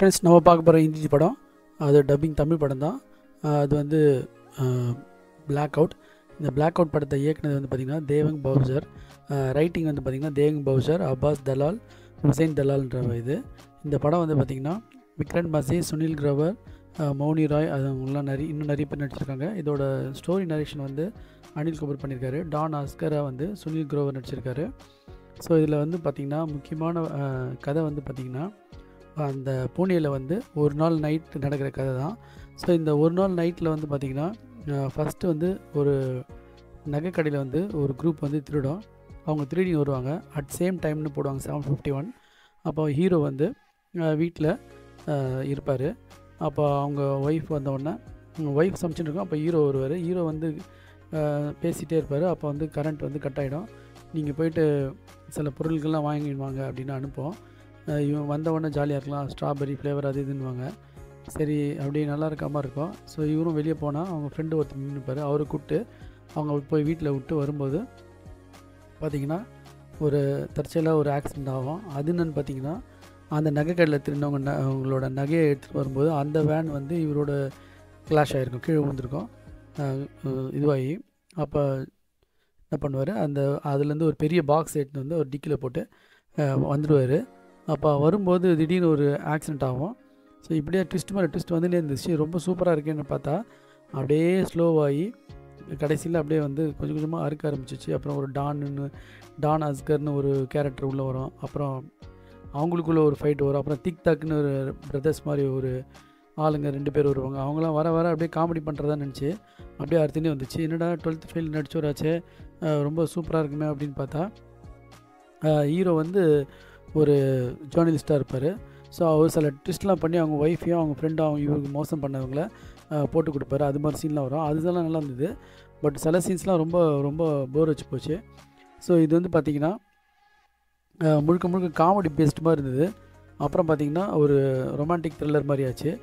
Friends, நம்ம பார்க்க போகிற ஹிந்தி படம் அது டப்பிங் தமிழ் படம் தான். அது வந்து பிளாக் அவுட். இந்த பிளாக் அவுட் படத்தை இயக்குனது வந்து பார்த்திங்கன்னா தேவங் பவுசர். ரைட்டிங் வந்து பார்த்திங்கன்னா தேவங் பவுசர், அப்பாஸ் தலால், ஹுசைன் தலால்ன்ற இது. இந்த படம் வந்து பார்த்திங்கன்னா விக்ரன் மசி, சுனில் கிரோவர், மௌனி ராய், அவங்களாம் இன்னும் நிறைய பேர் நடிச்சிருக்காங்க. இதோட ஸ்டோரி நரேஷன் வந்து அனில் கபூர் பண்ணியிருக்காரு. டான் ஆஸ்கராக வந்து சுனில் கிரோவர் நடிச்சிருக்காரு. ஸோ இதில் வந்து பார்த்திங்கன்னா முக்கியமான கதை வந்து பார்த்திங்கன்னா அந்த பூனேயில் வந்து ஒரு நாள் நைட் நடக்கிற கதை தான். ஸோ இந்த ஒரு நாள் நைட்டில் வந்து பார்த்திங்கன்னா ஃபஸ்ட்டு வந்து ஒரு நகைக்கடையில் வந்து ஒரு குரூப் வந்து திருடும். அவங்க திருடி வருவாங்க. அட் சேம் டைம்னு போடுவாங்க 7:51. அப்போ ஹீரோ வந்து வீட்டில் இருப்பார். அப்போ அவங்க ஒய்ஃப் வந்தவுடனே ஒய்ஃப் சமைச்சுட்டு இருக்கோம். அப்போ ஹீரோ வருவார். ஹீரோ வந்து பேசிகிட்டே இருப்பார். அப்போ வந்து கரண்ட் வந்து கட் ஆகிடும். நீங்கள் போயிட்டு சில பொருட்கள்லாம் வாங்கிடுவாங்க அப்படின்னு அனுப்புவோம். இவன் வந்தவுடனே ஜாலியாக இருக்கலாம், ஸ்ட்ராபெரி ஃப்ளேவர் அது இதுன்னுவாங்க. சரி, அப்படியே நல்லா இருக்க மாதிரி இருக்கும். ஸோ இவரும் வெளியே போனால் அவங்க ஃப்ரெண்டு ஒருத்தர் நின்றுப்பார். அவரை கூப்பிட்டு அவங்க போய் வீட்டில் விட்டு வரும்போது பார்த்திங்கன்னா ஒரு தற்செயலாக ஒரு ஆக்சிடெண்ட் ஆகும். அது என்னென்னு பார்த்திங்கன்னா அந்த நகைக்கடையில் திருநவங்க அவங்களோட நகையை எடுத்துகிட்டு வரும்போது அந்த வேன் வந்து இவரோட கிளாஷ் ஆகிருக்கும், கீழே விழுந்திருக்கும், இதுவாகி. அப்போ என்ன பண்ணுவார், அதுலேருந்து ஒரு பெரிய பாக்ஸ் எடுத்துன்னு வந்து ஒரு டிக்கியில் போட்டு வந்துடுவார். அப்போ வரும்போது திடீர்னு ஒரு ஆக்சிடெண்ட் ஆகும். ஸோ இப்படியே ட்விஸ்ட் மேலே ட்விஸ்ட் வந்துட்டே இருந்துச்சு. ரொம்ப சூப்பராக இருக்கேன்னு பார்த்தா அப்படியே ஸ்லோவாகி கடைசியில் அப்படியே வந்து கொஞ்சம் கொஞ்சமாக அறுக்க ஆரம்பிச்சிச்சு. அப்புறம் ஒரு டான் அஸ்கர்னு ஒரு கேரக்டர் உள்ளே வரும். அப்புறம் அவங்களுக்குள்ளே ஒரு ஃபைட் வரும். அப்புறம் திக் தாக்குன்னு ஒரு பிரதர்ஸ் மாதிரி ஒரு ஆளுங்க 2 பேர் வருவாங்க. அவங்களாம் வர அப்படியே காமெடி பண்ணுறதா நினச்சி அப்படியே அறுத்துனே வந்துச்சு. என்னடா 12th ஃபெயில் நடிச்சோராச்சே, ரொம்ப சூப்பராக இருக்குமே அப்படின்னு பார்த்தா ஹீரோ வந்து ஒரு ஜேர்னலிஸ்ட்டாக இருப்பார். ஸோ அவர் சில ட்விஸ்ட்லாம் பண்ணி அவங்க ஒய்ஃபையும் அவங்க ஃப்ரெண்டும் இவருக்கு மோசம் பண்ணவங்கள போட்டு கொடுப்பாரு. அது மாதிரி சீன்லாம் வரும். அதெல்லாம் நல்லா இருந்தது. பட் சில சீன்ஸ்லாம் ரொம்ப ரொம்ப போர் வச்சு போச்சு. ஸோ இது வந்து பார்த்திங்கன்னா முழுக்க முழுக்க காமெடி பேஸ்ட் மாதிரி இருந்தது. அப்புறம் பார்த்திங்கன்னா ஒரு ரொமான்டிக் த்ரில்லர் மாதிரி ஆச்சு.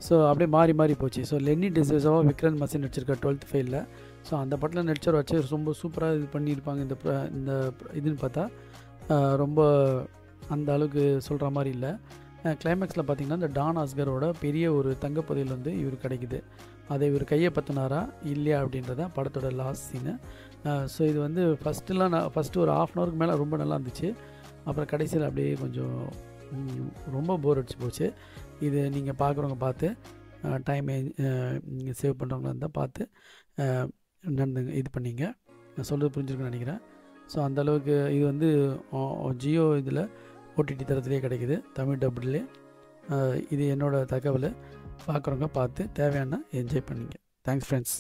ஸோ அப்படியே மாறி போச்சு. ஸோ லென்னி டிசோசாவா விக்ரன் மசி நடிச்சிருக்கார் 12th ஃபெயிலில். ஸோ அந்த படத்தில் நடிச்சவர் வச்சு ரொம்ப சூப்பராக இது பண்ணியிருப்பாங்க. இந்த இதுன்னு பார்த்தா ரொம்ப அந்த அளவுக்கு சொல்கிற மாதிரி இல்லை. கிளைமேக்ஸில் பார்த்திங்கன்னா இந்த டான் ஆஸ்கரோட பெரிய ஒரு தங்கப்பதில் வந்து இவர் கிடைக்குது. அதை இவர் கையை பற்றினாரா இல்லையா அப்படின்றத படத்தோட லாஸ்ட் சீனு. ஸோ இது வந்து ஃபஸ்ட்டு ஒரு 1/2 hourக்கு மேலே ரொம்ப நல்லா இருந்துச்சு. அப்புறம் கடைசியில் அப்படியே கொஞ்சம் ரொம்ப போர் அடிச்சு போச்சு. இது நீங்கள் பார்க்குறவங்க பார்த்து டைமை நீங்கள் சேவ் பண்ணுறவங்களா இருந்தால் பார்த்து இது பண்ணிங்க. நான் சொல்கிறது புரிஞ்சுருக்குன்னு நினைக்கிறேன். ஸோ அந்தளவுக்கு இது வந்து ஜியோ இதில் ஓடிடி தரத்துலேயே கிடைக்குது, தமிழ் டப்புலேயே. இது என்னோடய தகவல். பார்க்குறவங்க பார்த்து தேவையான என்ஜாய் பண்ணிங்க. Thanks friends.